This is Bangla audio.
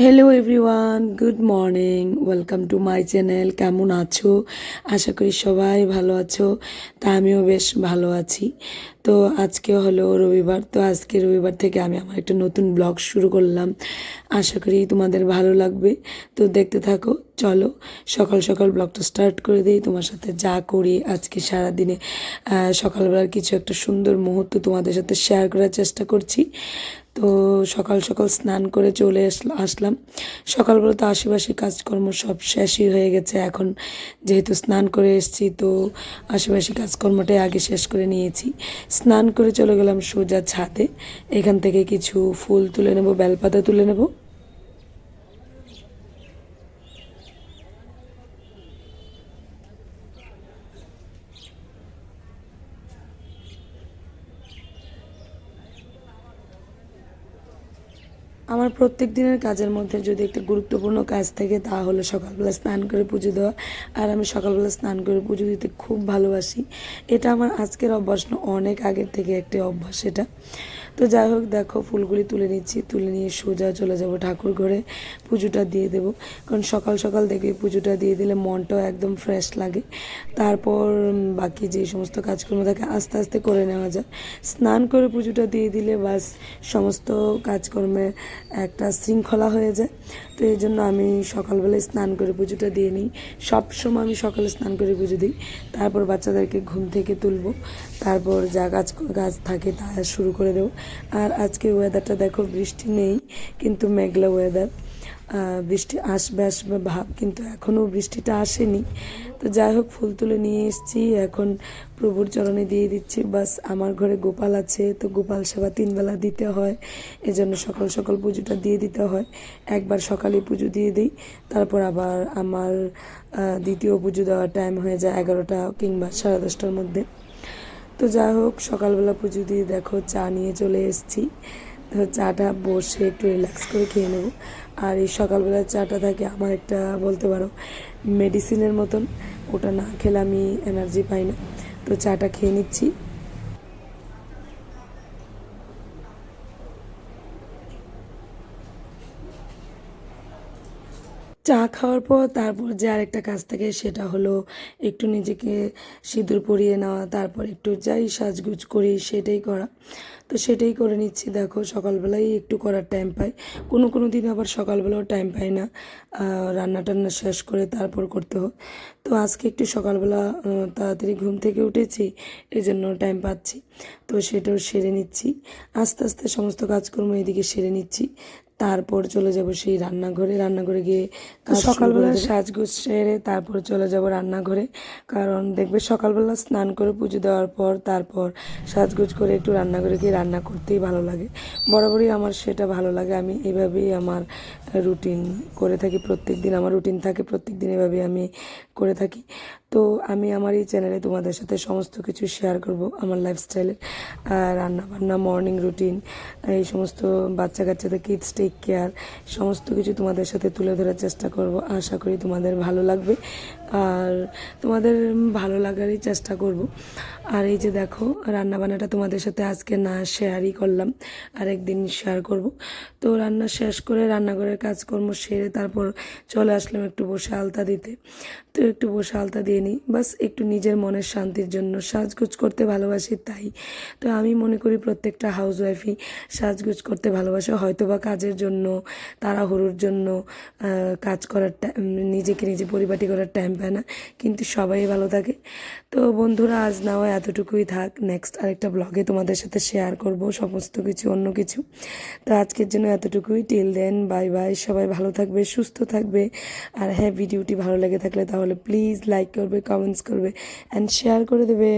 Hello everyone, good morning, welcome to my channel. কেমন আছো? আশা করি সবাই ভালো আছো। তা আমিও বেশ ভালো আছি। তো আজকে হলো রবিবার, তো আজকে রবিবার থেকে আমি আমার একটা নতুন ব্লগ শুরু করলাম। আশা করি তোমাদের ভালো লাগবে। তো দেখতে থাকো, চলো সকাল সকাল ব্লগটা স্টার্ট করে দিই। তোমার সাথে যা করি আজকে সারাদিনে সকালবেলার কিছু একটা সুন্দর মুহূর্ত তোমাদের সাথে শেয়ার করার চেষ্টা করছি। তো সকাল সকাল স্নান করে চলে আসলাম। সকালবেলা তো আশেপাশে কাজকর্ম সব শেষই হয়ে গেছে। এখন যেহেতু স্নান করে এসেছি, তো আশেপাশে কাজকর্মটাই আগে শেষ করে নিয়েছি। স্নান করে চলে গেলাম সোজা ছাদে। এখান থেকে কিছু ফুল তুলে নেব, বেলপাতা তুলে নেব। আমার প্রত্যেক দিনের কাজের মধ্যে যদি একটা গুরুত্বপূর্ণ কাজ থাকে, তা হলো সকালবেলা স্নান করে পুজো দেওয়া। আর আমি সকালবেলা স্নান করে পুজো দিতে খুব ভালোবাসি। এটা আমার আজকের অভ্যাস না, অনেক আগের থেকে একটা অভ্যাস এটা। তো যাই হোক, দেখো ফুলগুলি তুলে নিচ্ছি, তুলে নিয়ে সোজা চলে যাব ঠাকুর ঘরে, পুজোটা দিয়ে দেবো। কারণ সকাল সকাল দেখবে পুজোটা দিয়ে দিলে মনটাও একদম ফ্রেশ লাগে। তারপর বাকি যে সমস্ত কাজকর্ম থাকে আস্তে আস্তে করে নেওয়া যায়। স্নান করে পুজোটা দিয়ে দিলে বাস সমস্ত কাজকর্মে একটা শৃঙ্খলা হয়ে যায়। তো এই জন্য আমি সকালবেলায় স্নান করে পুজোটা দিয়ে নিই। সবসময় আমি সকালে স্নান করে পুজো দিই। তারপর বাচ্চাদেরকে ঘুম থেকে তুলবো, তারপর যা কাজ থাকে তা শুরু করে দেবো। আর আজকে ওয়েদারটা দেখো, বৃষ্টি নেই কিন্তু মেঘলা ওয়েদার। বৃষ্টি আসবে আসবে ভাব, কিন্তু এখনও বৃষ্টিটা আসেনি। তো যাই হোক, ফুল তুলে নিয়ে এসেছি, এখন প্রভুর চরণে দিয়ে দিচ্ছি। বাস আমার ঘরে গোপাল আছে, তো গোপাল সেবা 3 বেলা দিতে হয়। এজন্য সকাল সকাল পুজোটা দিয়ে দিতে হয়। একবার সকালে পুজো দিয়ে দিই, তারপর আবার আমার দ্বিতীয় পুজো দেওয়ার টাইম হয়ে যায় 11টা কিংবা 10:30টার মধ্যে। তো যাই হোক, সকালবেলা পুজো দিয়ে দেখো চা নিয়ে চলে এসেছি। তো চাটা বসে একটু রিল্যাক্স করে খেয়ে নেব। আর এই সকালবেলা চাটা থাকে আমার একটা, বলতে পারো, মেডিসিনের মতন। ওটা না খেলে আমি এনার্জি পাই না। তো চাটা খেয়ে নিচ্ছি। চা খাওয়ার পর তারপর যে আরেকটা কাজ থাকে, সেটা হলো একটু নিজেকে সিঁদুর পরিয়ে নেওয়া, তারপর একটু যাই সাজগুজ করি সেটাই করা। তো সেটাই করে নিচ্ছি। দেখো সকালবেলাই একটু করার টাইম পাই, কোনো কোনো দিন আবার সকালবেলাও টাইম পাই না। রান্না টান্না শেষ করে তারপর করতে হয়। তো আজকে একটু সকালবেলা তাড়াতাড়ি ঘুম থেকে উঠেছি, এই জন্য টাইম পাচ্ছি। তো সেটাও সেরে নিচ্ছি। আস্তে আস্তে সমস্ত কাজকর্ম এদিকে সেরে নিচ্ছি। তারপর চলে যাব সেই রান্নাঘরে। রান্নাঘরে গিয়ে সকালবেলা সাজগোজ সেরে তারপর চলে যাব রান্নাঘরে। কারণ দেখবে সকালবেলা স্নান করে পুজো দেওয়ার পর তারপর সাজগোজ করে একটু রান্নাঘরে গিয়ে রান্না করতেই ভালো লাগে। বরাবরই আমার সেটা ভালো লাগে। আমি এভাবেই আমার রুটিন করে থাকি। প্রত্যেক দিন আমার রুটিন থাকে, প্রত্যেক দিন এভাবেই আমি করে থাকি। তো আমি আমার এই চ্যানেলে তোমাদের সাথে সমস্ত কিছু শেয়ার করব, আমার লাইফস্টাইলের রান্না বান্না, মর্নিং রুটিন, এই সমস্ত বাচ্চা কাচ্চাদের কিডস টেক কেয়ার, সমস্ত কিছু তোমাদের সাথে তুলে ধরার চেষ্টা করব। আশা করি তোমাদের ভালো লাগবে, আর তোমাদের ভালো লাগারই চেষ্টা করব। আর এই যে দেখো, রান্নাবান্নাটা তোমাদের সাথে আজকে না শেয়ারই করলাম, আর একদিন শেয়ার করব। তো রান্না শেষ করে রান্নাঘরের কাজকর্ম সেরে তারপর চলে আসলাম একটু বসে আলতা দিতে। তো একটু বসে আলতা দিয়ে নিই, বাস একটু নিজের মনের শান্তির জন্য। সাজগোজ করতে ভালোবাসি তাই। তো আমি মনে করি প্রত্যেকটা হাউসওয়াইফই সাজগোজ করতে ভালোবাসে, হয়তো বা কাজের জন্য, তাড়াহুড়োর জন্য, কাজ করার নিজেকে নিজে পরিপাটি করার টাইম পায় না, কিন্তু সবাই ভালো থাকে। তো বন্ধুরা, আজ না হয় এতটুকুই থাক। নেক্সট আরেকটা ব্লগে তোমাদের সাথে শেয়ার করব সমস্ত কিছু, অন্য কিছু। তো আজকের জন্য এতটুকুই। Till then, bye bye. সবাই ভালো থাকবে, সুস্থ থাকবে। আর হ্যাঁ, ভিডিওটি ভালো লেগে থাকলে তাহলে প্লিজ লাইক করবে, কমেন্টস করবে অ্যান্ড শেয়ার করে দেবে।